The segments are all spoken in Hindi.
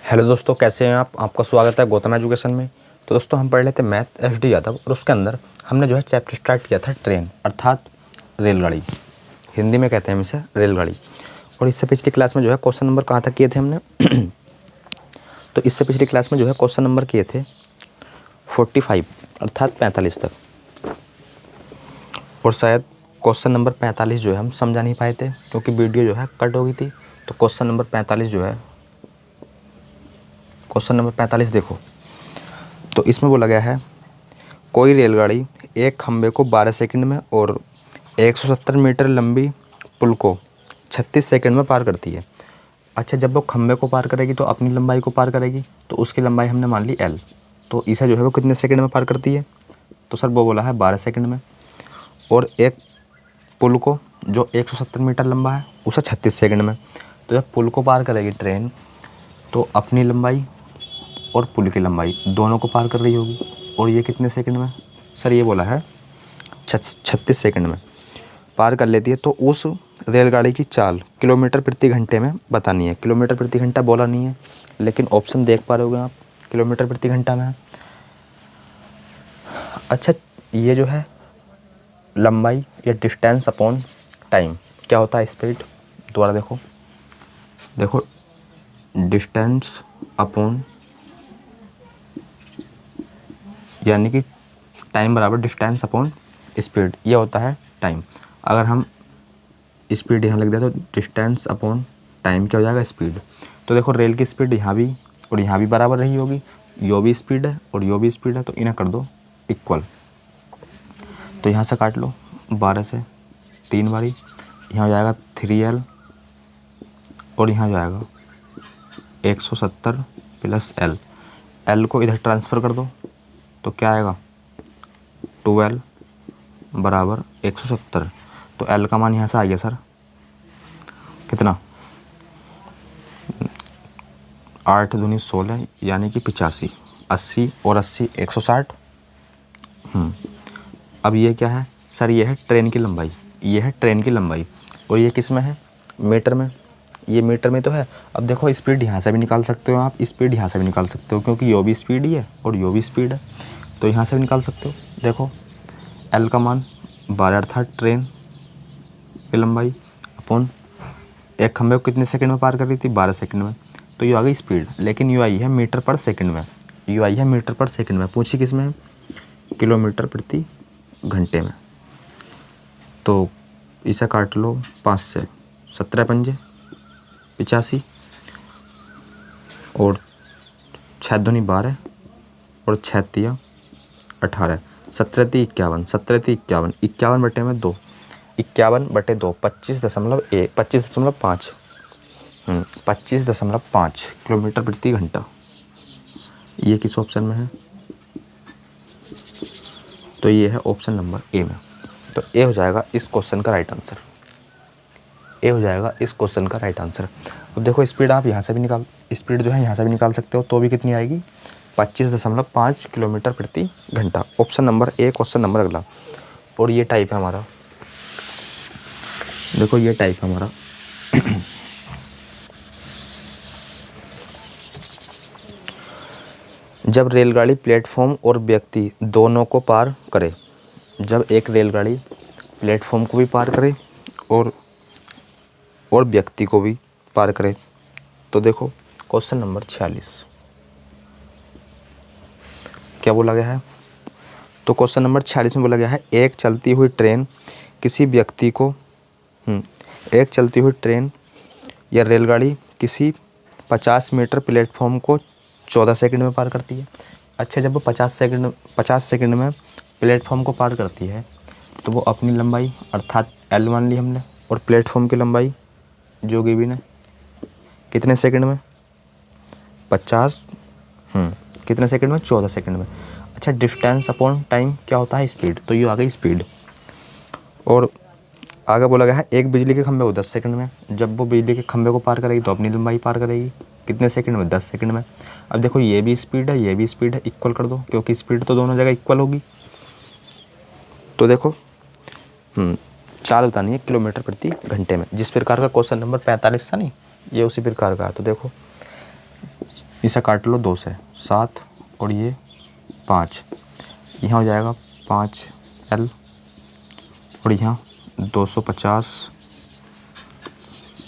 हेलो दोस्तों, कैसे हैं आप? आपका स्वागत है गौतम एजुकेशन में। तो दोस्तों, हम पढ़ लेते मैथ एसडी यादव और उसके अंदर हमने जो है चैप्टर स्टार्ट किया था ट्रेन अर्थात रेलगाड़ी। हिंदी में कहते हैं हम इसे रेलगाड़ी। और इससे पिछली क्लास में जो है क्वेश्चन नंबर कहाँ तक किए थे हमने तो इससे पिछली क्लास में जो है क्वेश्चन नंबर किए थे 45 अर्थात 45 तक। और शायद क्वेश्चन नंबर 45 जो है हम समझा नहीं पाए थे क्योंकि वीडियो जो है कट हो गई थी। तो क्वेश्चन नंबर 45 जो है, क्वेश्चन नंबर 45 देखो। तो इसमें बोला गया है कोई रेलगाड़ी एक खंभे को 12 सेकंड में और 170 मीटर लंबी पुल को 36 सेकंड में पार करती है। अच्छा, जब वो खंभे को पार करेगी तो अपनी लंबाई को पार करेगी, तो उसकी लंबाई हमने मान ली L। तो इसे जो है वो कितने सेकंड में पार करती है? तो सर वो बोला है 12 सेकंड में। और एक पुल को जो 170 मीटर लंबा है उसे 36 सेकंड में। तो जब पुल को पार करेगी ट्रेन तो अपनी लंबाई और पुल की लंबाई दोनों को पार कर रही होगी। और ये कितने सेकंड में? सर ये बोला है 36 सेकंड में पार कर लेती है। तो उस रेलगाड़ी की चाल किलोमीटर प्रति घंटे में बतानी है। किलोमीटर प्रति घंटा बोला नहीं है, लेकिन ऑप्शन देख पा रहे होगे आप, किलोमीटर प्रति घंटा में है। अच्छा, ये जो है लंबाई या डिस्टेंस अपॉन टाइम क्या होता है? स्पीड। दोबारा देखो, देखो डिस्टेंस अपॉन यानी कि टाइम बराबर डिस्टेंस अपॉन स्पीड, ये होता है टाइम। अगर हम स्पीड यहाँ लिख दें तो डिस्टेंस अपॉन टाइम क्या हो जाएगा? स्पीड। तो देखो रेल की स्पीड यहाँ भी और यहाँ भी बराबर रही होगी। यो भी स्पीड है और यो भी स्पीड है, तो इन्हें कर दो इक्वल। तो यहाँ से काट लो 12 से 3 बारी, यहाँ हो जाएगा 3L और यहाँ जाएगा 170 प्लस L। L को इधर ट्रांसफ़र कर दो तो क्या आएगा? 12 बराबर 170। तो L का मान यहाँ से आ गया सर कितना? 8 दूनी 16 यानी कि 85। 80 और 80 160। अब ये क्या है सर? ये है ट्रेन की लंबाई, ये है ट्रेन की लंबाई। और ये किस में है? मीटर में। ये मीटर में तो है। अब देखो स्पीड यहाँ से भी निकाल सकते हो आप, स्पीड यहाँ से भी निकाल सकते हो क्योंकि यो भी स्पीड ही है और यो भी स्पीड है, तो यहाँ से भी निकाल सकते हो। देखो L का मान 12 अर्थात ट्रेन की लंबाई अपॉन एक खंभे को कितने सेकंड में पार कर रही थी? 12 सेकंड में। तो ये आ गई स्पीड, लेकिन यू आई है मीटर पर सेकंड में। यू आई है मीटर पर सेकंड में, पूछी किस में है? किलोमीटर प्रति घंटे में। तो इसे काट लो 5 से, 17 पंजे 85 और 6 दूनी 12 और 6 तिया 18, 17 ती 51, 17 ती 51, 51 बटे में 2, 51 बटे 2 25.1 25.5 25.5 किलोमीटर प्रति घंटा। ये किस ऑप्शन में है? तो ये है ऑप्शन नंबर ए में। तो ए हो जाएगा इस क्वेश्चन का राइट आंसर। ए हो जाएगा इस क्वेश्चन का राइट आंसर। अब देखो स्पीड आप यहाँ से भी निकाल, स्पीड जो है यहाँ से भी निकाल सकते हो, तो भी कितनी आएगी? 25.5 किलोमीटर प्रति घंटा। Option number A question number अगला। और ये टाइप है हमारा, देखो ये टाइप है हमारा जब रेलगाड़ी प्लेटफॉर्म और व्यक्ति दोनों को पार करे। जब एक रेलगाड़ी प्लेटफॉर्म को भी पार करे और व्यक्ति को भी पार करे। तो देखो क्वेश्चन नंबर 46 क्या बोला गया है? तो क्वेश्चन नंबर 46 में बोला गया है एक चलती हुई ट्रेन किसी व्यक्ति को एक चलती हुई ट्रेन या रेलगाड़ी किसी 50 मीटर प्लेटफॉर्म को 14 सेकंड में पार करती है। अच्छा, जब वो 50 सेकंड में प्लेटफॉर्म को पार करती है तो वो अपनी लंबाई अर्थात L मान ली हमने, और प्लेटफॉर्म की लंबाई जो गिवन है कितने सेकंड में? 50 कितने सेकंड में? 14 सेकंड में। अच्छा, डिस्टेंस अपॉन टाइम क्या होता है? स्पीड। तो ये आ गई स्पीड। और आगे बोला गया है एक बिजली के खंभे को 10 सेकंड में, जब वो बिजली के खंभे को पार करेगी तो अपनी लंबाई पार करेगी कितने सेकंड में? 10 सेकंड में। अब देखो ये भी स्पीड है, ये भी स्पीड है, इक्वल कर दो क्योंकि स्पीड तो दोनों जगह इक्वल होगी। तो देखो चाल बतानी है किलोमीटर प्रति घंटे में। जिस प्रकार का क्वेश्चन नंबर 45 था नहीं, ये उसी प्रकार का है। तो देखो इसे काट लो 2 से, 7 और ये 5, यहाँ हो जाएगा 5L और यहाँ 250,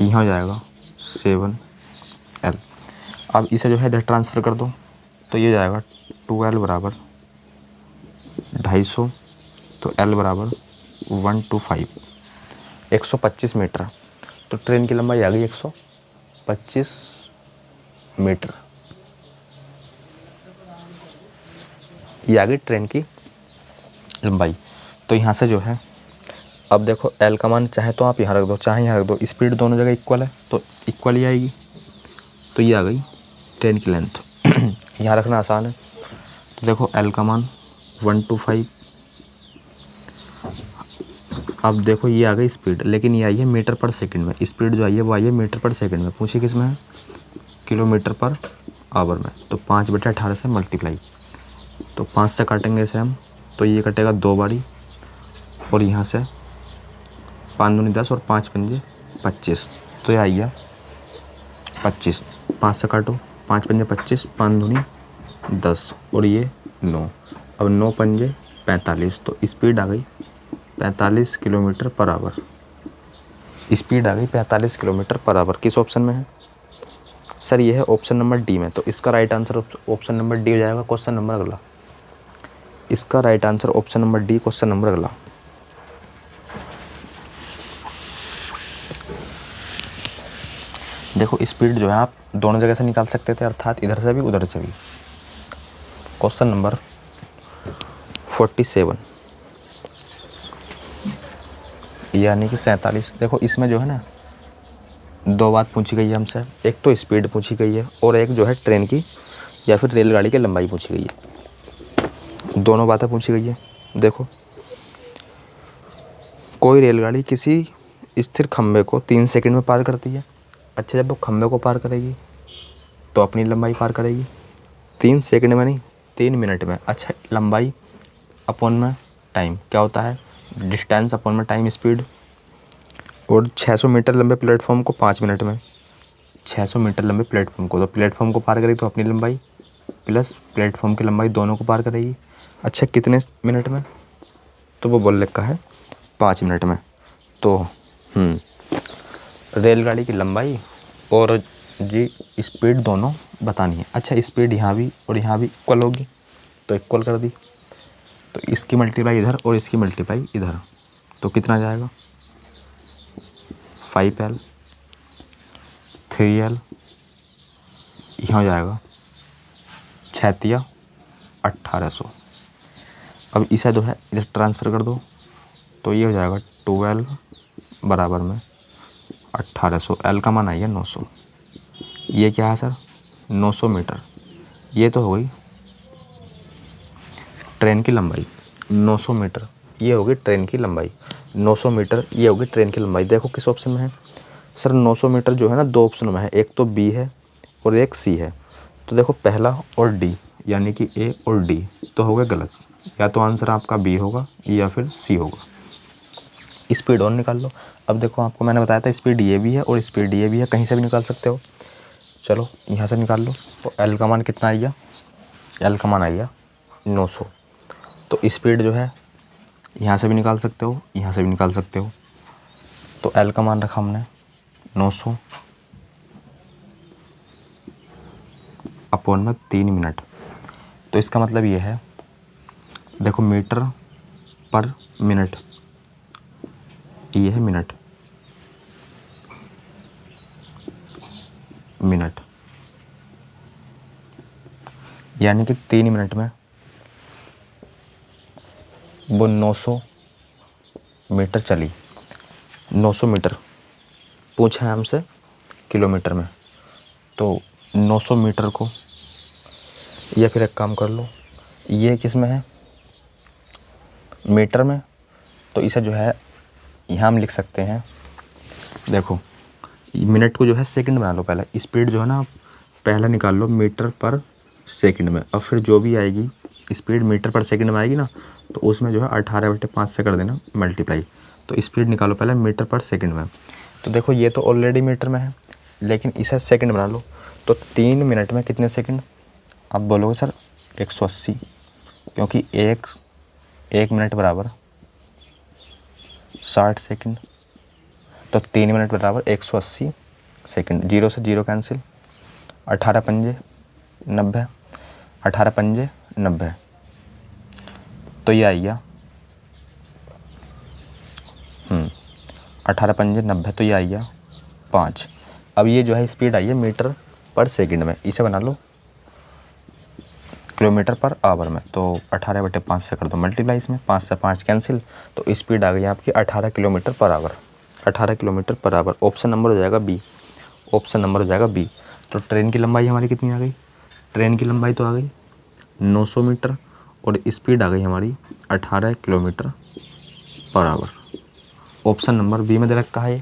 यहाँ हो जाएगा 7L। अब इसे जो है इधर ट्रांसफ़र कर दो तो ये जाएगा 2L बराबर 250, तो L बराबर 125, 125 मीटर। तो ट्रेन की लंबाई आ गई 125 मीटर। ये आ गई ट्रेन की लंबाई। तो यहाँ से जो है अब देखो L का मान चाहे तो आप यहाँ रख दो चाहे यहाँ रख दो, स्पीड दोनों जगह इक्वल है तो इक्वल ही आएगी। तो ये आ गई ट्रेन की लेंथ। यहाँ रखना आसान है। तो देखो L का मान 125। अब देखो ये आ गई स्पीड, लेकिन ये आई है मीटर पर सेकंड में। स्पीड जो आई है वो आई है मीटर पर सेकंड में, पूछी किस में है, किलोमीटर पर आवर में। तो 5/18 से मल्टीप्लाई, तो 5 से काटेंगे इसे हम तो ये कटेगा 2 बारी, और यहाँ से 5 दूनी 10 और 5 पंजे 25, तो ये आई गया 25। 5 से काटो, 5 पंजे 25, 5 दूनी 10 और ये 9, अब 9 पंजे 45, तो स्पीड आ गई 45 किलोमीटर पर आवर। स्पीड आ गई 45 किलोमीटर पर आवर। किस ऑप्शन में है सर? ये है ऑप्शन नंबर डी में। तो इसका right answer option number D हो जाएगा। क्वेश्चन नंबर अगला, इसका right answer option number D. Question number अगला, देखो स्पीड जो है आप दोनों जगह से निकाल सकते थे, अर्थात इधर से भी उधर से भी। क्वेश्चन नंबर 47 यानी कि 47। देखो इसमें जो है ना 2 बात पूछी गई है हमसे, एक तो स्पीड पूछी गई है और एक जो है ट्रेन की या फिर रेलगाड़ी की लंबाई पूछी गई है। दोनों बातें पूछी गई है। देखो कोई रेलगाड़ी किसी स्थिर खंभे को 3 सेकंड में पार करती है। अच्छा, जब वो खंभे को पार करेगी तो अपनी लंबाई पार करेगी 3 सेकंड में नहीं 3 मिनट में। अच्छा, लंबाई अपॉन में टाइम क्या होता है, डिस्टेंस अपॉन में टाइम स्पीड। और 600 मीटर लंबे प्लेटफॉर्म को 5 मिनट में, 600 मीटर लंबे प्लेटफॉर्म को, तो प्लेटफॉर्म को पार करेगी तो अपनी लंबाई प्लस प्लेटफॉर्म की लंबाई दोनों को पार करेगी। अच्छा, कितने मिनट में? तो वो बोल रखा है 5 मिनट में। तो रेलगाड़ी की लंबाई और जी स्पीड दोनों बतानी है। अच्छा, स्पीड यहाँ भी और यहाँ भी इक्वल होगी तो इक्वल कर दी, तो इसकी मल्टीप्लाई इधर और इसकी मल्टीप्लाई इधर, तो कितना जाएगा 5L 3L, यहाँ हो जाएगा 6 1800। अब इसे जो है इधर ट्रांसफ़र कर दो तो ये हो जाएगा 12 बराबर में 1800। L का मान आई है 900। ये क्या है सर? 900 मीटर। ये तो हो गई ट्रेन की लंबाई 900 मीटर, ये होगी ट्रेन की लंबाई 900 मीटर, ये होगी ट्रेन की लंबाई। देखो किस ऑप्शन में है सर? 900 मीटर जो है ना 2 ऑप्शन में है, एक तो बी है और एक सी है। तो देखो पहला और डी यानी कि ए और डी तो हो गए गलत, या तो आंसर आपका बी होगा या फिर सी होगा। स्पीड और निकाल लो। अब देखो आपको मैंने बताया था स्पीड ये भी है और स्पीड ये भी है, कहीं से भी निकाल सकते हो। चलो यहाँ से निकाल लो। तो एल का मान कितना आएगा? एल का मान आएगा 900। तो स्पीड जो है यहाँ से भी निकाल सकते हो, यहाँ से भी निकाल सकते हो। तो एल का मान रखा हमने 900 अपॉन में 3 मिनट। तो इसका मतलब ये है, देखो मीटर पर मिनट, ये है मिनट, मिनट यानी कि 3 मिनट में वो 900 मीटर चली। 900 मीटर पूछा है हमसे किलोमीटर में, तो 900 मीटर को, या फिर एक काम कर लो, ये किस में है? मीटर में। तो इसे जो है यहाँ हम लिख सकते हैं, देखो मिनट को जो है सेकंड बना लो पहले। स्पीड जो है ना पहले निकाल लो मीटर पर सेकंड में, और फिर जो भी आएगी स्पीड मीटर पर सेकंड में आएगी ना, तो उसमें जो है 18/5 से कर देना मल्टीप्लाई। तो स्पीड निकालो पहले मीटर पर सेकंड में। तो देखो ये तो ऑलरेडी मीटर में है, लेकिन इसे सेकंड बना लो। तो 3 मिनट में कितने सेकंड? आप बोलोगे सर 180, क्योंकि एक मिनट बराबर 60 सेकंड, तो 3 मिनट बराबर 180 सेकंड। 0 से 0 कैंसिल, 18 पंजे 90, 18 पंजे 90, तो ये आई गया 18 पंजे 90, तो ये आई गया 5। अब ये जो है स्पीड आई है मीटर पर सेकंड में, इसे बना लो किलोमीटर पर आवर में। तो 18/5 से कर दो मल्टीप्लाई, इसमें 5 से 5 कैंसिल, तो स्पीड आ गई आपकी 18 kilometre per hour. 18 kilometre per hour. Option number हो जाएगा बी, ऑप्शन नंबर हो जाएगा बी। तो ट्रेन की लंबाई हमारी कितनी आ गई? ट्रेन की लंबाई तो आ गई 900 मीटर और स्पीड आ गई हमारी 18 kilometre per hour. Option number B में दे रखा है ये,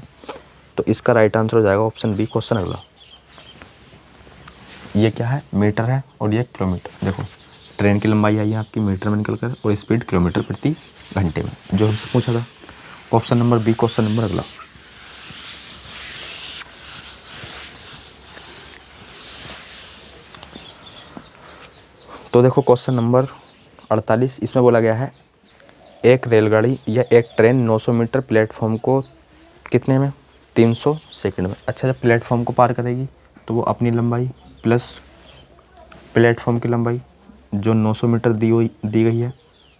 तो इसका राइट आंसर हो जाएगा ऑप्शन बी। क्वेश्चन अगला, ये क्या है? मीटर है और ये किलोमीटर। देखो ट्रेन की लंबाई आई है आपकी मीटर में निकल कर और स्पीड किलोमीटर प्रति घंटे में, जो हमसे पूछा था। Option number B question number अगला। तो देखो क्वेश्चन नंबर 48, इसमें बोला गया है एक रेलगाड़ी या एक ट्रेन 900 मीटर प्लेटफॉर्म को कितने में? 300 सेकंड में। अच्छा, जब प्लेटफॉर्म को पार करेगी तो वो अपनी लंबाई प्लस प्लेटफॉर्म की लंबाई जो 900 मीटर दी गई है,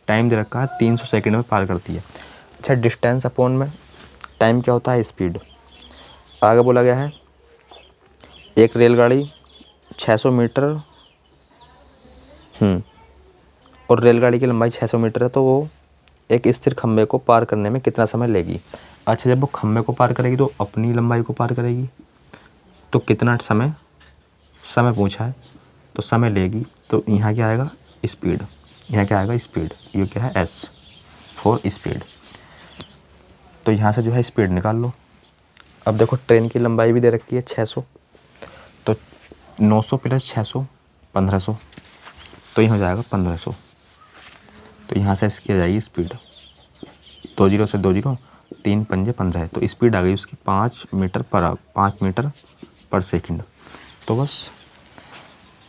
टाइम दे रखा है 300 सेकंड में पार करती है। अच्छा, डिस्टेंस अपॉन में टाइम क्या होता है? स्पीड। आगे बोला गया है एक रेलगाड़ी 600 मीटर और रेलगाड़ी की लंबाई 600 मीटर है, तो वो एक स्थिर खंभे को पार करने में कितना समय लेगी? अच्छा, जब वो खंभे को पार करेगी तो अपनी लंबाई को पार करेगी, तो कितना समय पूछा है, तो समय लेगी। तो यहाँ क्या आएगा? स्पीड। यहाँ क्या आएगा? स्पीड। ये क्या है? S for speed. तो यहाँ से जो है स्पीड निकाल लो। अब देखो ट्रेन की लंबाई भी दे रखी है 600, तो 900 प्लस 600 1500, तो ये हो जाएगा 1500। तो यहाँ से इसकी आ जाएगी स्पीड 2 0 से 2 0, 3 पंजे 15 है, तो स्पीड आ गई उसकी 5 मीटर पर सेकंड। तो बस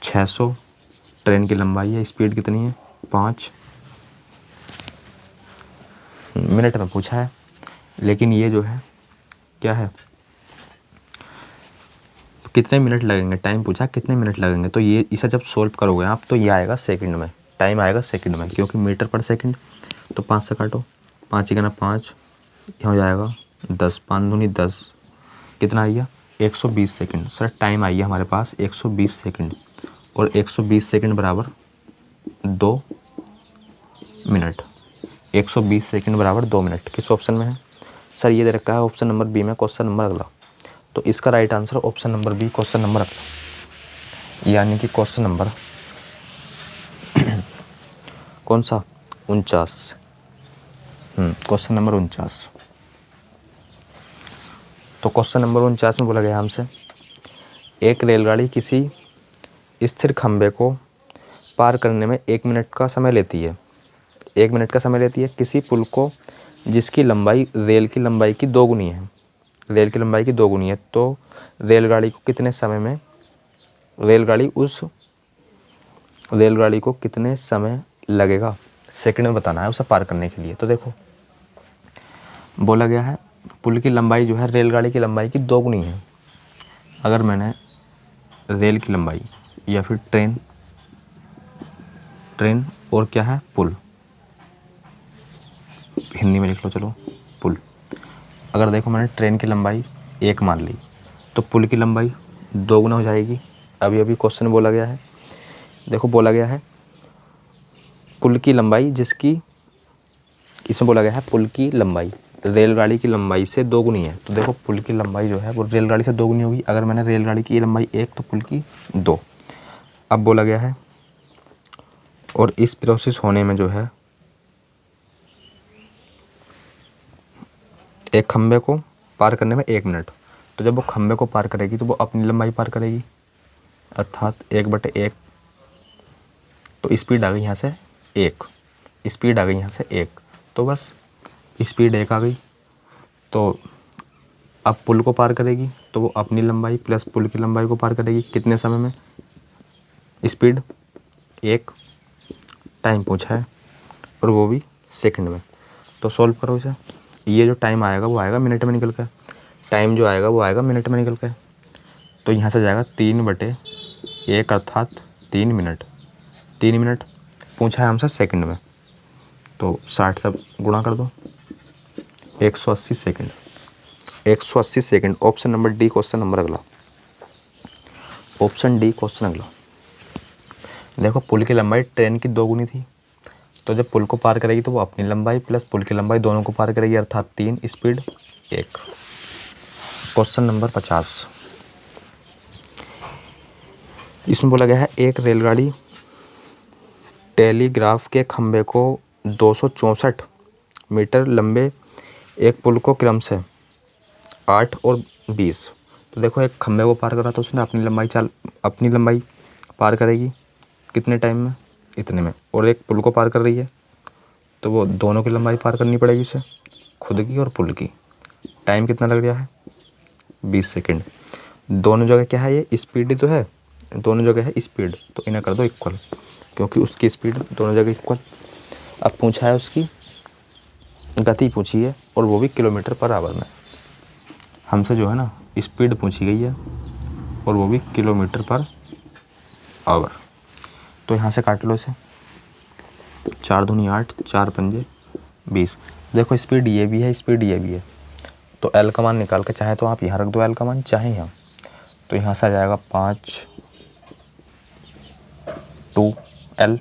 600 ट्रेन की लंबाई है, स्पीड कितनी है? 5 मिनट में पूछा है, लेकिन ये जो है क्या है, कितने मिनट लगेंगे, टाइम पूछा कितने मिनट लगेंगे। तो ये इसे जब सोल्व करोगे आप तो ये आएगा सेकंड में, टाइम आएगा सेकंड में, क्योंकि मीटर पर सेकंड। तो 5 से काटो, 5 1 5, यहाँ हो जाएगा 10, 5 दूनी 10, कितना आइया? 120 सेकंड। सर टाइम आइया हमारे पास 120 सेकंड, और 120 सेकंड बराबर 2 मिनट। 120 सेकंड बराबर 2 मिनट। किस ऑप्शन में है? सर ये दे रखा है ऑप्शन नंबर बी में। क्वेश्चन नंबर अगला, तो इसका right answer option number B question number अगला, यानी कि क्वेश्चन नंबर कौन सा? 49। Question number 49। तो क्वेश्चन नंबर 49 में बोला गया हमसे एक रेलगाड़ी किसी स्थिर खंभे को पार करने में 1 मिनट का समय लेती है। 1 मिनट का समय लेती है किसी पुल को जिसकी लंबाई रेल की लंबाई की 2 गुनी है। रेल की लंबाई की 2 गुनी है, तो रेलगाड़ी को कितने समय में रेलगाड़ी को कितने समय लगेगा सेकंड में बताना है उसे पार करने के लिए। तो देखो बोला गया है पुल की लंबाई जो है रेलगाड़ी की लंबाई की 2 गुनी है। अगर मैंने रेल की लंबाई या फिर ट्रेन और क्या है पुल, हिंदी में लिख लो चलो पुल। अगर देखो मैंने ट्रेन की लंबाई 1 मान ली तो पुल की लंबाई 2 गुना हो जाएगी। अभी क्वेश्चन बोला गया है, देखो बोला गया है पुल की लंबाई जिसकी, इसमें बोला गया है पुल की लंबाई रेलगाड़ी की लंबाई से 2 गुनी है। तो देखो पुल की लंबाई जो है वो रेलगाड़ी से 2 गुनी होगी। अगर मैंने रेलगाड़ी की लंबाई 1 तो पुल की 2। अब बोला गया है और इस प्रोसेस होने में जो है एक खंबे को पार करने में 1 मिनट। तो जब वो खंबे को पार करेगी तो वो अपनी लंबाई पार करेगी, अर्थात 1/1। तो स्पीड आ गई यहाँ से 1, स्पीड आ गई यहाँ से 1। तो बस स्पीड 1 आ गई। तो अब पुल को पार करेगी तो वो अपनी लंबाई प्लस पुल की लंबाई को पार करेगी कितने समय में, स्पीड 1, टाइम पूछा है और वो भी सेकंड में। तो सॉल्व करो इसे। ये जो टाइम आएगा वो आएगा मिनट में निकल कर, टाइम जो आएगा वो आएगा मिनट में निकल कर। तो यहाँ से जाएगा 3/1 अर्थात 3 मिनट। 3 मिनट पूछा है हमसे सेकंड में, तो 60 से गुणा कर दो, 180 second. 180 second. Option number D question number अगला। ऑप्शन डी क्वेश्चन अगला। देखो पुल की लंबाई ट्रेन की 2 गुनी थी, तो जब पुल को पार करेगी तो वो अपनी लंबाई प्लस पुल की लंबाई दोनों को पार करेगी अर्थात 3, स्पीड 1। Question number 50। इसमें बोला गया है एक रेलगाड़ी टेलीग्राफ के खंभे को 264 मीटर लंबे एक पुल को क्रम से 8 और 20। तो देखो एक खंभे को पार करा तो उसने अपनी लंबाई पार करेगी कितने टाइम में, इतने में। और एक पुल को पार कर रही है तो वो दोनों की लंबाई पार करनी पड़ेगी उसे, खुद की और पुल की। टाइम कितना लग रहा है, 20 सेकंड। दोनों जगह क्या है, ये स्पीड ही तो है, दोनों जगह है स्पीड, तो इन्हें कर दो इक्वल, क्योंकि उसकी स्पीड दोनों जगह इक्वल। अब पूछा है उसकी गति पूछी है और वो भी किलोमीटर पर आवर में। हमसे जो है ना स्पीड पूछी गई है और वो भी किलोमीटर पर आवर। तो यहाँ से काट लो इसे, 4 दूनी 8, 4 पंजे 20। देखो स्पीड ये भी है, स्पीड ये भी है, तो एल का मान निकाल के चाहे तो आप यहाँ रख दो एल का मान, चाहे यहाँ। तो यहाँ से आ जाएगा 5 2L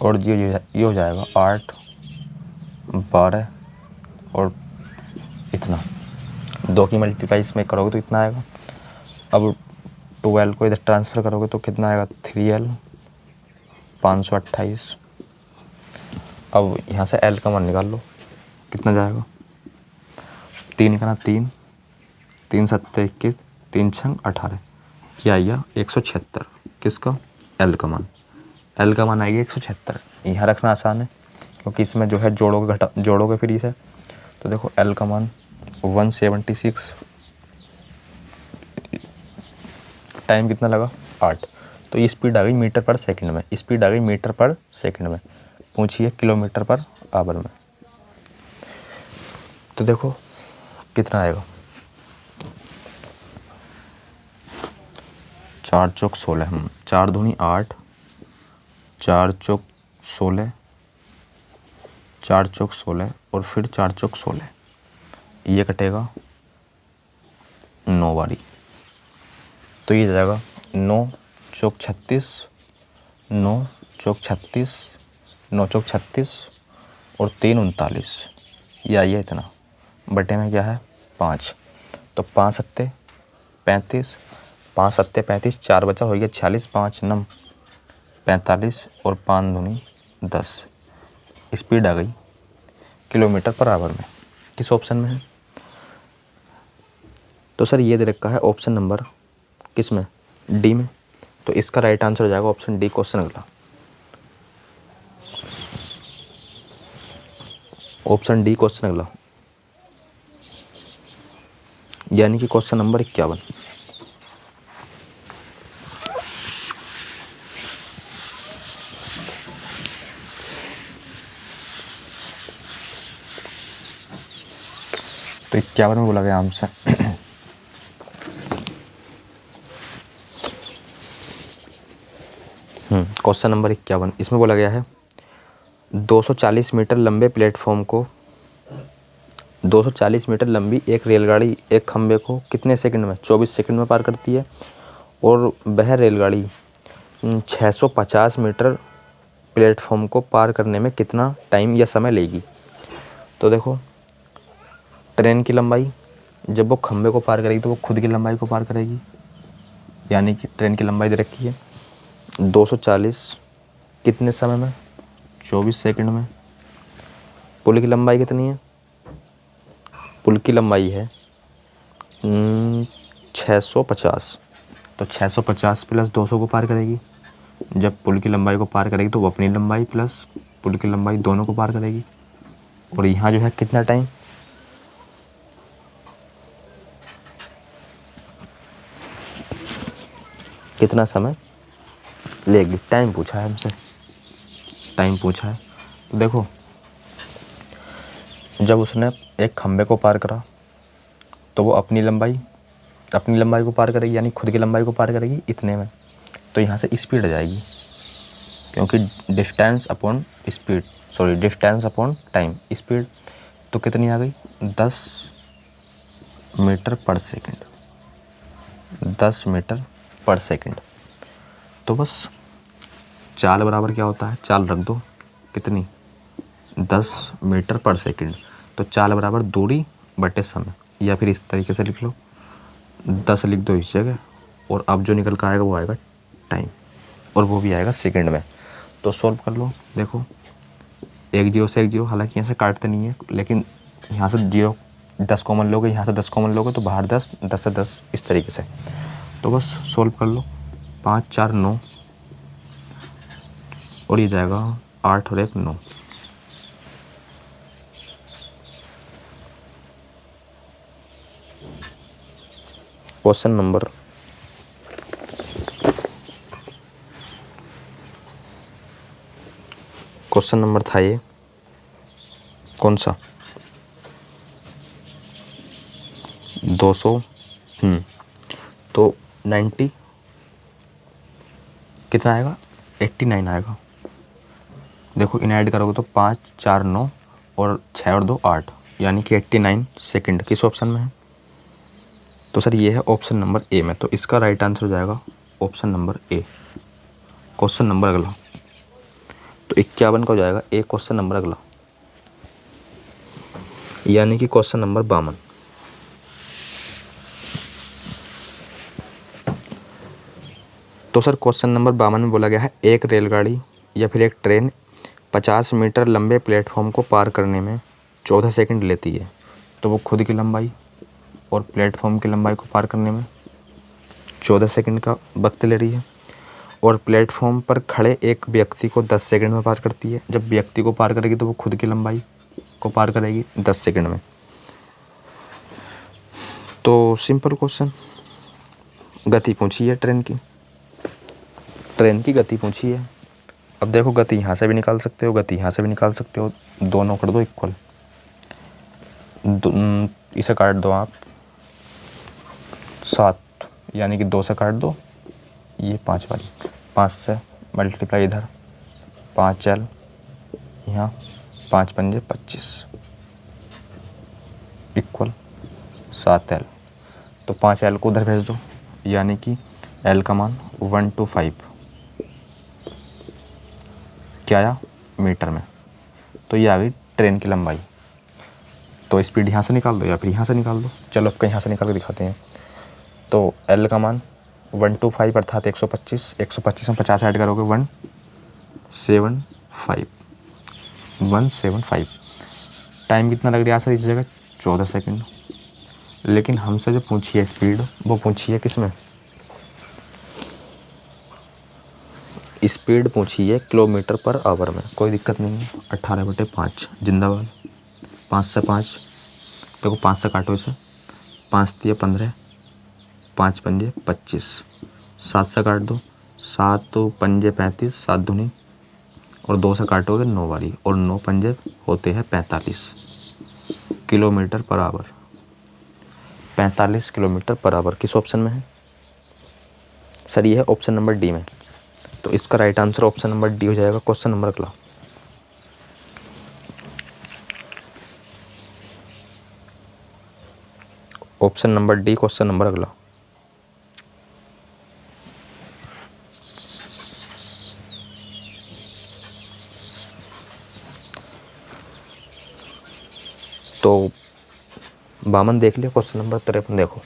और ये हो जाएगा 8 12 और इतना। 2 की मल्टीप्लाई इसमें करोगे तो इतना आएगा। अब 2L को इधर ट्रांसफ़र करोगे तो कितना आएगा, 3L 528। अब यहाँ से L का मान निकाल लो, कितना जाएगा, 3 का 3, 3 7 21, 3 6 18, यह आएगा 176। किसका, L का मान। L का मान आएगी 176। यहाँ रखना आसान है क्योंकि इसमें जो है जोड़ोगे फिर इसे। तो देखो L का मान 176, टाइम कितना लगा 8। तो ये स्पीड आ गई मीटर पर सेकंड में, स्पीड आ गई मीटर पर सेकंड में, पूछिए किलोमीटर पर आवर में। तो देखो कितना आएगा, 4 चौक 16, 4 दूनी 8, 4 चौक 16, 4 चौक 16 और फिर 4 चौक 16, ये कटेगा 9 बारी। तो ये जाएगा 9 चौक 36, 9 चौक 36, 9 चौक 36 और 3 39, ये आइए इतना। बटे में क्या है 5, तो 5 सत्ते 35, 5 सत्ते 35, 4 बचा हो गया 46, 5 9 45 और 5 दूनी 10। स्पीड आ गई किलोमीटर पर आवर में। किस ऑप्शन में है, तो सर ये दे रखा है ऑप्शन नंबर किस में, डी में। तो इसका राइट आंसर हो जाएगा ऑप्शन डी क्वेश्चन अगला। ऑप्शन डी क्वेश्चन अगला, यानी कि क्वेश्चन नंबर 51। तो 51 में बोला गया हमसे क्वेश्चन नंबर 51, इसमें बोला गया है 240 मीटर लंबे प्लेटफॉर्म को 240 मीटर लंबी एक रेलगाड़ी एक खंबे को कितने सेकंड में, 24 सेकंड में पार करती है। और वह रेलगाड़ी 650 मीटर प्लेटफॉर्म को पार करने में कितना टाइम या समय लेगी। तो देखो ट्रेन की लंबाई जब वो खंबे को पार करेगी तो वो खुद की लंबाई को पार करेगी, यानी कि ट्रेन की लंबाई दे रखी है 240 कितने समय में, 24 सेकंड में। पुल की लंबाई कितनी है, पुल की लंबाई है 650, तो 650 प्लस 200 को पार करेगी। जब पुल की लंबाई को पार करेगी तो वो अपनी लंबाई प्लस पुल की लंबाई दोनों को पार करेगी। और यहाँ जो है कितना टाइम, कितना समय लेगी, टाइम पूछा है हमसे, टाइम पूछा है। तो देखो जब उसने एक खंबे को पार करा तो वो अपनी लंबाई को पार करेगी, यानी खुद की लंबाई को पार करेगी इतने में। तो यहाँ से स्पीड आ जाएगी, क्योंकि डिस्टेंस अपॉन टाइम, स्पीड तो कितनी आ गई 10 मीटर पर सेकंड, 10 मीटर पर सेकंड। तो बस चाल बराबर क्या होता है, चाल रख दो कितनी 10 मीटर पर सेकंड। तो चाल बराबर दूरी बटे समय, या फिर इस तरीके से लिख लो 10 लिख दो इस जगह, और अब जो निकल कर आएगा वो आएगा टाइम, और वो भी आएगा सेकंड में। तो सॉल्व कर लो। देखो 1 0 से 1 0, हालांकि यहाँ से काटते नहीं है, लेकिन यहाँ से 0 10 कॉमन लोगे, यहाँ से 10 कॉमन लोगे तो बाहर 10, 10 से 10 इस तरीके से। तो बस सॉल्व कर लो, 5 4 9, और ये जाएगा 8 और 1 9। क्वेश्चन नंबर था ये कौन सा 200, तो 90 कितना आएगा 89 आएगा। देखो इन ऐड करोगे तो 5 4 9 और 6 और 2 8, यानी कि 89 सेकंड किस ऑप्शन में है। तो सर ये है ऑप्शन नंबर ए में, तो इसका राइट आंसर हो जाएगा option number A. Question number अगला, तो 51 का हो जाएगा ए क्वेश्चन नंबर अगला, यानी कि क्वेश्चन नंबर 52। तो सर क्वेश्चन नंबर 52 में बोला गया है एक रेलगाड़ी या फिर एक ट्रेन 50 मीटर लंबे प्लेटफॉर्म को पार करने में 14 सेकंड लेती है। तो वो खुद की लंबाई और प्लेटफॉर्म की लंबाई को पार करने में 14 सेकंड का वक्त ले रही है, और प्लेटफॉर्म पर खड़े एक व्यक्ति को 10 सेकंड में पार करती है। जब व्यक्ति को पार करेगी तो वो खुद की लंबाई को पार करेगी 10 सेकंड में। तो सिंपल क्वेश्चन, गति पूछी है ट्रेन की गति पूछी है। अब देखो गति यहाँ से भी निकाल सकते हो, गति यहाँ से भी निकाल सकते हो, दोनों कर दो इक्वल, इसे काट दो आप 7, यानी कि 2 से काट दो, ये 5 वाली, 5 से मल्टीप्लाई इधर 5 L, यहाँ 5 पंजे 25 इक्वल 7 L। तो 5 L को उधर भेज दो, यानी कि L का मान 125 क्या आया मीटर में। तो ये आ गई ट्रेन की लंबाई। तो स्पीड यहाँ से निकाल दो या फिर यहाँ से निकाल दो, चलो आपका यहाँ से निकाल के दिखाते हैं। तो L का मान 125 अर्थात 125, 125 में 50 ऐड करोगे 175। टाइम कितना लग रहा है सर इस जगह 14 सेकंड। लेकिन हमसे जो पूछी है स्पीड, वो पूछी है किस में, स्पीड पूछी है किलोमीटर पर आवर में। कोई दिक्कत नहीं है, 18/5 जिंदाबाद। 5 से 5, देखो 5 से काटो इसे, 5 तिया 15, 5 पंजे 25, 7 से काट दो, 7 पंजे 35, 7 दूनी, और 2 से काटोगे 9 वाली, और 9 पंजे होते हैं 45 kilometre per hour. 45 kilometre per hour किस ऑप्शन में है सर, ये है ऑप्शन नंबर डी में। तो इसका right answer option number D हो जाएगा। क्वेश्चन नंबर अगला, option number D question number अगला। तो 52 देख लिया, क्वेश्चन नंबर 53 देखो,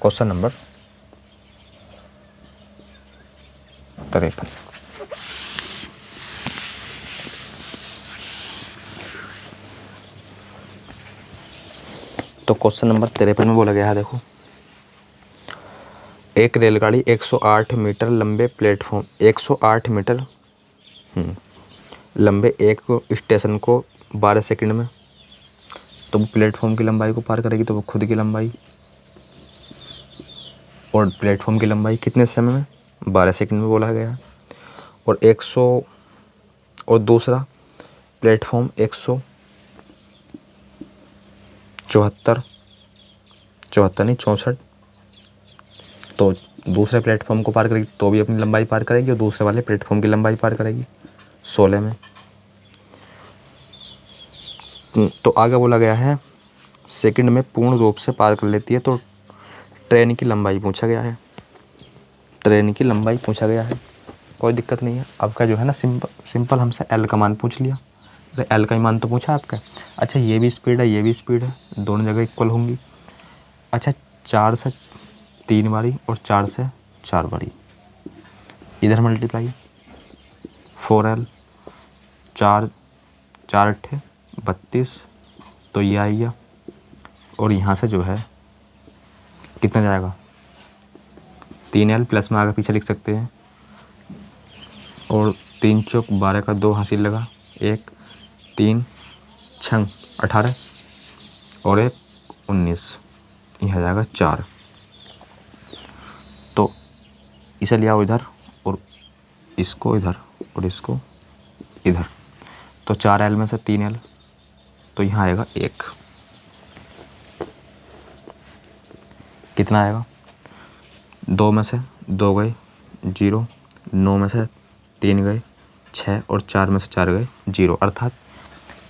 क्वेश्चन नंबर 53। तो क्वेश्चन नंबर 53 में बोला गया है, देखो एक रेलगाड़ी 108 मीटर लंबे प्लेटफॉर्म 108 मीटर लंबे एक स्टेशन को 12 सेकंड में, तो वो प्लेटफॉर्म की लंबाई को पार करेगी, तो वो खुद की लंबाई और प्लेटफॉर्म की लंबाई कितने समय में, 12 सेकंड में बोला गया है। और 100 और दूसरा प्लेटफॉर्म 174 नहीं 64, तो दूसरे प्लेटफॉर्म को पार करेगी तो भी अपनी लंबाई पार करेगी और दूसरे वाले प्लेटफॉर्म की लंबाई पार करेगी 16 में। तो आगे बोला गया है सेकंड में पूर्ण रूप से पार कर लेती है, तो ट्रेन की लंबाई पूछा गया है। ट्रेन की लंबाई पूछा गया है, कोई दिक्कत नहीं है। आपका जो है ना सिंपल हमसे एल का मान पूछ लिया, तो एल का ही मान तो पूछा आपका। अच्छा ये भी स्पीड है, ये भी स्पीड है, दोनों जगह इक्वल होंगी। अच्छा 4 से 3 बारी और 4 से 4 बारी, इधर मल्टीप्लाई 4L, 4 8 32, तो ये आई गया। और यहाँ से जो है कितना जाएगा 3L, प्लस में आगे पीछे लिख सकते हैं। और 3 चौक 12 का 2 हासिल लगा, 1 3 6 18 और 1 19, यहाँ जाएगा 4। तो इसे लिया इधर और इसको इधर और इसको इधर, तो 4L में से 3L, तो यहाँ आएगा 1। कितना आएगा, 2 में से 2 गए 0, 9 में से 3 गए 6 और 4 में से 4 गए 0, अर्थात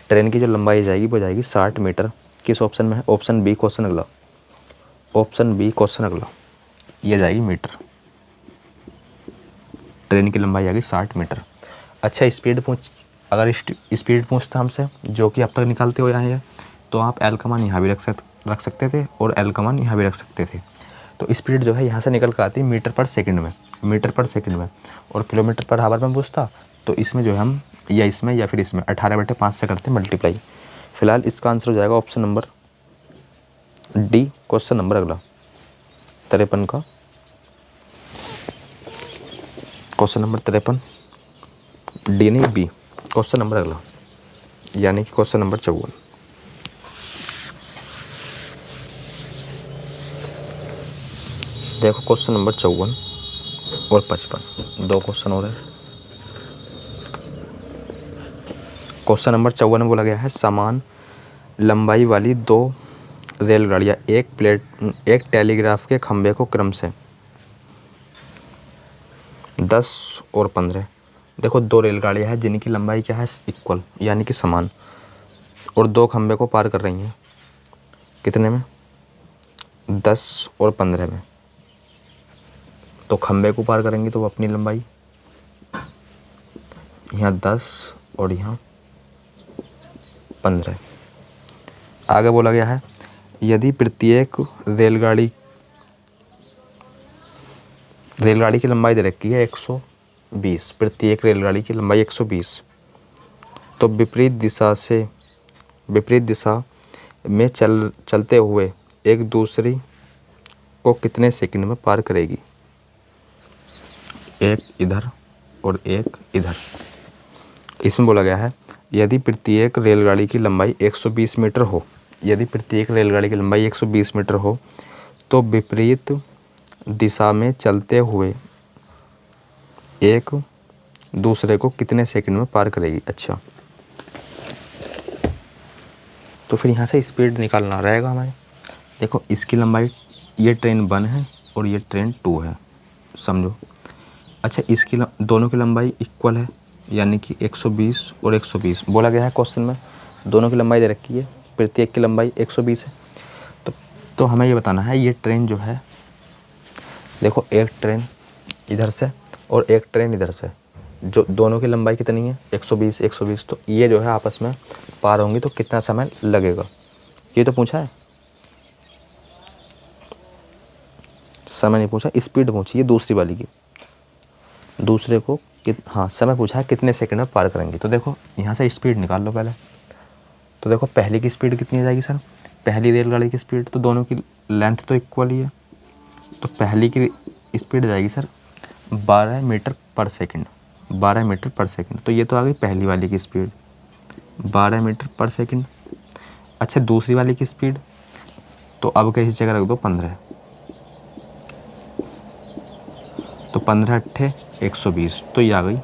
ट्रेन की जो लंबाई जाएगी वो जाएगी 60 मीटर। किस ऑप्शन में है, ऑप्शन बी क्वेश्चन अगला, ऑप्शन बी क्वेश्चन अगला, ये जाएगी मीटर। ट्रेन की लंबाई आएगी 60 मीटर। अच्छा स्पीड अगर स्पीड पूछता हमसे, जो कि अब तक निकालते हुए आए हैं, तो आप एल का मान यहाँ भी रख सकते थे और एल का मान यहाँ भी रख सकते थे। तो स्पीड जो है यहाँ से निकल कर आती है मीटर पर सेकंड में, और किलोमीटर पर आवर में पूछता तो इसमें जो है हम या इसमें या फिर इसमें 18/5 से करते हैं मल्टीप्लाई। फिलहाल इसका आंसर हो जाएगा option number D, question number अगला 53 का, क्वेश्चन नंबर 53, डी नहीं बी, क्वेश्चन नंबर अगला, यानी कि क्वेश्चन नंबर 54। देखो क्वेश्चन नंबर 54 और 55, 2 क्वेश्चन हो रहे हैं। क्वेश्चन नंबर 54 में बोला गया है समान लंबाई वाली 2 रेलगाड़ियाँ एक टेलीग्राफ के खंभे को क्रम से 10 और 15, देखो 2 रेलगाड़ियाँ हैं जिनकी लंबाई क्या है इक्वल यानी कि समान, और 2 खंभे को पार कर रही हैं कितने में, 10 और 15 में। तो खंभे को पार करेंगे तो अपनी लंबाई यहाँ 10 और यहाँ 15। आगे बोला गया है यदि प्रत्येक रेलगाड़ी की लंबाई दे रखी है 120, प्रत्येक रेलगाड़ी की लंबाई 120, तो विपरीत दिशा में चलते हुए एक दूसरी को कितने सेकंड में पार करेगी, एक इधर और एक इधर। इसमें बोला गया है यदि प्रत्येक रेलगाड़ी की लंबाई 120 मीटर हो, यदि प्रत्येक रेलगाड़ी की लंबाई 120 मीटर हो तो विपरीत दिशा में चलते हुए एक दूसरे को कितने सेकंड में पार करेगी। अच्छा तो फिर यहाँ से स्पीड निकालना रहेगा हमें। देखो इसकी लंबाई, ये ट्रेन 1 है और ये ट्रेन 2 है, समझो। अच्छा इसकी दोनों की लंबाई इक्वल है यानी कि 120 और 120 बोला गया है क्वेश्चन में, दोनों की लंबाई दे रखी है, प्रत्येक की लंबाई 120 है। तो हमें ये बताना है ये ट्रेन जो है, देखो एक ट्रेन इधर से और एक ट्रेन इधर से, जो दोनों की लंबाई कितनी है 120 120, तो ये जो है आपस में पार होंगी तो कितना समय लगेगा, ये तो पूछा है, समय नहीं पूछा, स्पीड पूछी है दूसरी वाली की, दूसरे को हाँ समय पूछा है कितने सेकंड में पार करेंगे। तो देखो यहाँ से स्पीड निकाल लो पहले। तो देखो पहली की स्पीड कितनी आ जाएगी सर, पहली रेलगाड़ी की स्पीड, तो दोनों की लेंथ तो इक्वल ही है, तो पहली की स्पीड जाएगी सर 12 मीटर पर सेकंड, 12 मीटर पर सेकंड। तो ये तो आ गई पहली वाली की स्पीड 12 मीटर पर सेकंड। अच्छा दूसरी वाली की स्पीड, तो अब के इस जगह रख दो 15, तो 15 अट्ठे 120, तो ये आ गई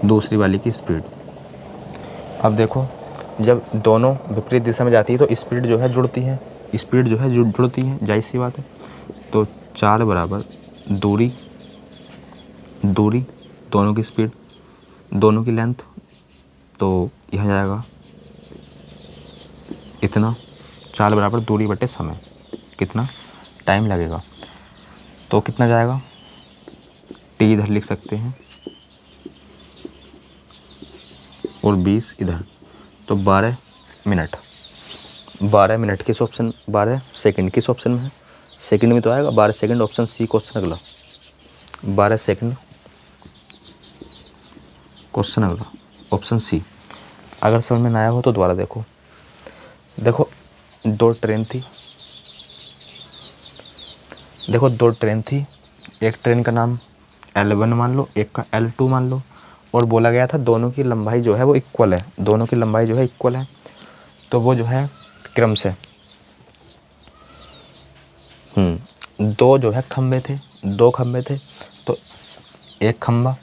दूसरी वाली की स्पीड। अब देखो जब दोनों विपरीत दिशा में जाती है तो स्पीड जो है जुड़ती है, स्पीड जो है जुड़ती है, जाहिर सी बात है। तो चाल बराबर दूरी दोनों की स्पीड, दोनों की लेंथ, तो यह जाएगा इतना। चाल बराबर दूरी बटे समय, कितना टाइम लगेगा, तो कितना जाएगा, टी इधर लिख सकते हैं और 20 इधर, तो 12 मिनट। 12 मिनट किस ऑप्शन, 12 सेकंड किस ऑप्शन में है, सेकंड में तो आएगा 12 सेकंड, ऑप्शन सी क्वेश्चन अगला। 12 सेकंड क्वेश्चन अगला, ऑप्शन सी। अगर समझ में ना आया हो तो दोबारा देखो। देखो दो ट्रेन थी, एक ट्रेन का नाम L1 मान लो, एक का L2 मान लो, और बोला गया था दोनों की लंबाई जो है वो इक्वल है, दोनों की लंबाई जो है इक्वल है। तो वो जो है क्रम से दो जो है खंबे थे, दो खंबे थे, तो एक खंबा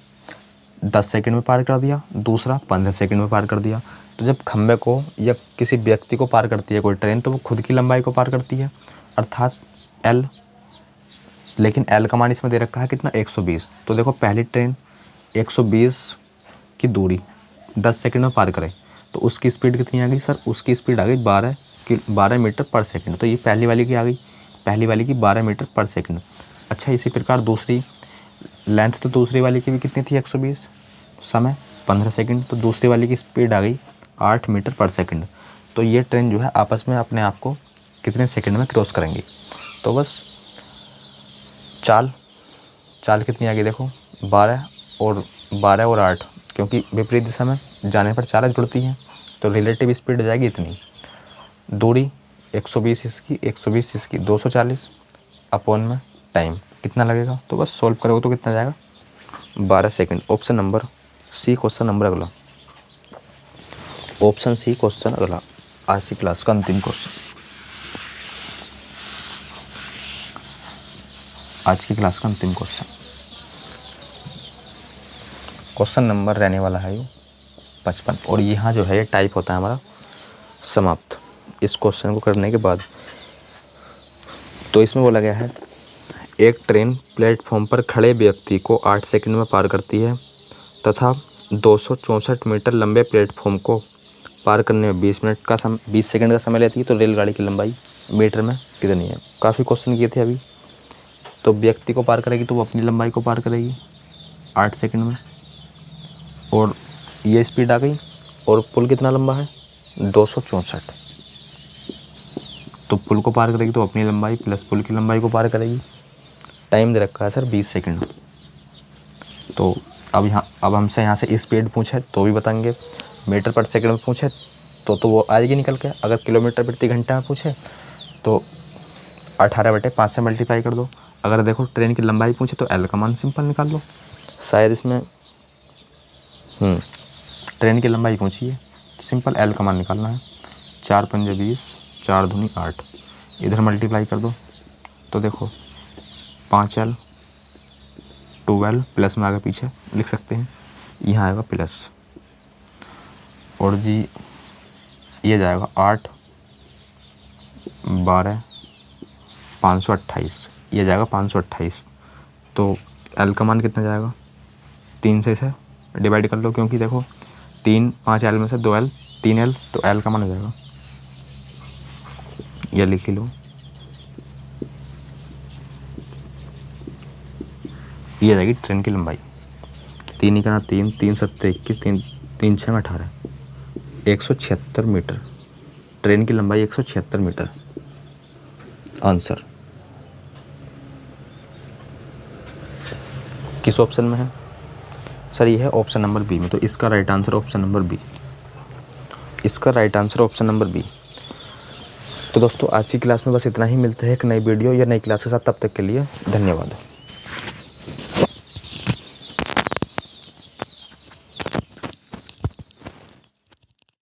10 सेकंड में पार कर दिया, दूसरा 15 सेकंड में पार कर दिया। तो जब खंबे को या किसी व्यक्ति को पार करती है कोई ट्रेन, तो वो खुद की लंबाई को पार करती है, अर्थात L। लेकिन L का मान इसमें दे रखा है कितना, 120। तो देखो पहली ट्रेन 120 की दूरी 10 सेकंड में पार करे, तो उसकी स्पीड कितनी आ गई सर, उसकी स्पीड आ गई 12 मीटर पर सेकंड। तो ये पहली वाली की आ गई, पहली वाली की 12 मीटर पर सेकंड। अच्छा, इसी प्रकार दूसरी लेंथ, तो दूसरी वाली की भी कितनी थी 120, समय 15 सेकंड, तो दूसरी वाली की स्पीड आ गई 8 मीटर पर सेकंड। तो ये ट्रेन जो है आपस में अपने आप को कितने सेकंड में क्रॉस करेंगी। तो बस चाल कितनी आ गई देखो, 12 और 8, क्योंकि विपरीत दिशा में जाने पर चालें जुड़ती हैं, तो रिलेटिव स्पीड हो जाएगी इतनी। दूरी 120 इसकी 240 अपॉन में टाइम कितना लगेगा, तो बस सॉल्व करोगे तो कितना जाएगा, 12 second. Option number C question number अगला, ऑप्शन सी क्वेश्चन अगला, आज की क्लास का अंतिम क्वेश्चन, आज की क्लास का अंतिम क्वेश्चन नंबर रहने वाला है ये 55। और यहाँ जो है ये टाइप होता है हमारा समाप्त इस क्वेश्चन को करने के बाद। तो इसमें बोला गया है एक ट्रेन प्लेटफॉर्म पर खड़े व्यक्ति को 8 सेकंड में पार करती है तथा 264 मीटर लंबे प्लेटफॉर्म को पार करने में 20 सेकंड का समय लेती है। तो रेलगाड़ी की लंबाई मीटर में कितनी है। काफ़ी क्वेश्चन किए थे अभी। तो व्यक्ति को पार करेगी तो वो अपनी लंबाई को पार करेगी 8 सेकंड में, और ये स्पीड आ गई। और पुल कितना लंबा है 264, तो पुल को पार करेगी तो अपनी लंबाई प्लस पुल की लंबाई को पार करेगी। टाइम दे रखा है सर 20 सेकंड। तो अब हमसे यहाँ से स्पीड पूछे तो भी बताएंगे, मीटर पर सेकंड में पूछे तो वो आएगी निकल के। अगर किलोमीटर प्रति घंटा में पूछे तो 18/5 से मल्टीप्लाई कर दो। अगर देखो ट्रेन की लंबाई पूछे तो L का मान सिंपल निकाल लो। शायद इसमें ट्रेन की लंबाई पूछी है, सिंपल L का मान निकालना है। 4 पंजे 20, 4 दूनी 8, इधर मल्टीप्लाई कर दो तो देखो 5L 12 प्लस में आगे पीछे लिख सकते हैं, यहाँ आएगा प्लस, और जी ये जाएगा 8 12 528, ये जाएगा 528। तो L का मान कितना जाएगा, 3 से इसे डिवाइड कर लो, क्योंकि देखो 5L में से 2L 3L, तो L का मान हो जाएगा, यह लिख लो, ये जाएगी ट्रेन की लंबाई। 3 ही करना 3 3 7 21 3 6 18 176 मीटर। ट्रेन की लंबाई 176 मीटर। आंसर किस ऑप्शन में है सर, ये है ऑप्शन नंबर बी में। तो इसका right answer option number B, इसका right answer option number B. तो दोस्तों आज की क्लास में बस इतना ही। मिलते हैं एक नई वीडियो या नई क्लास के साथ, तब तक के लिए धन्यवाद।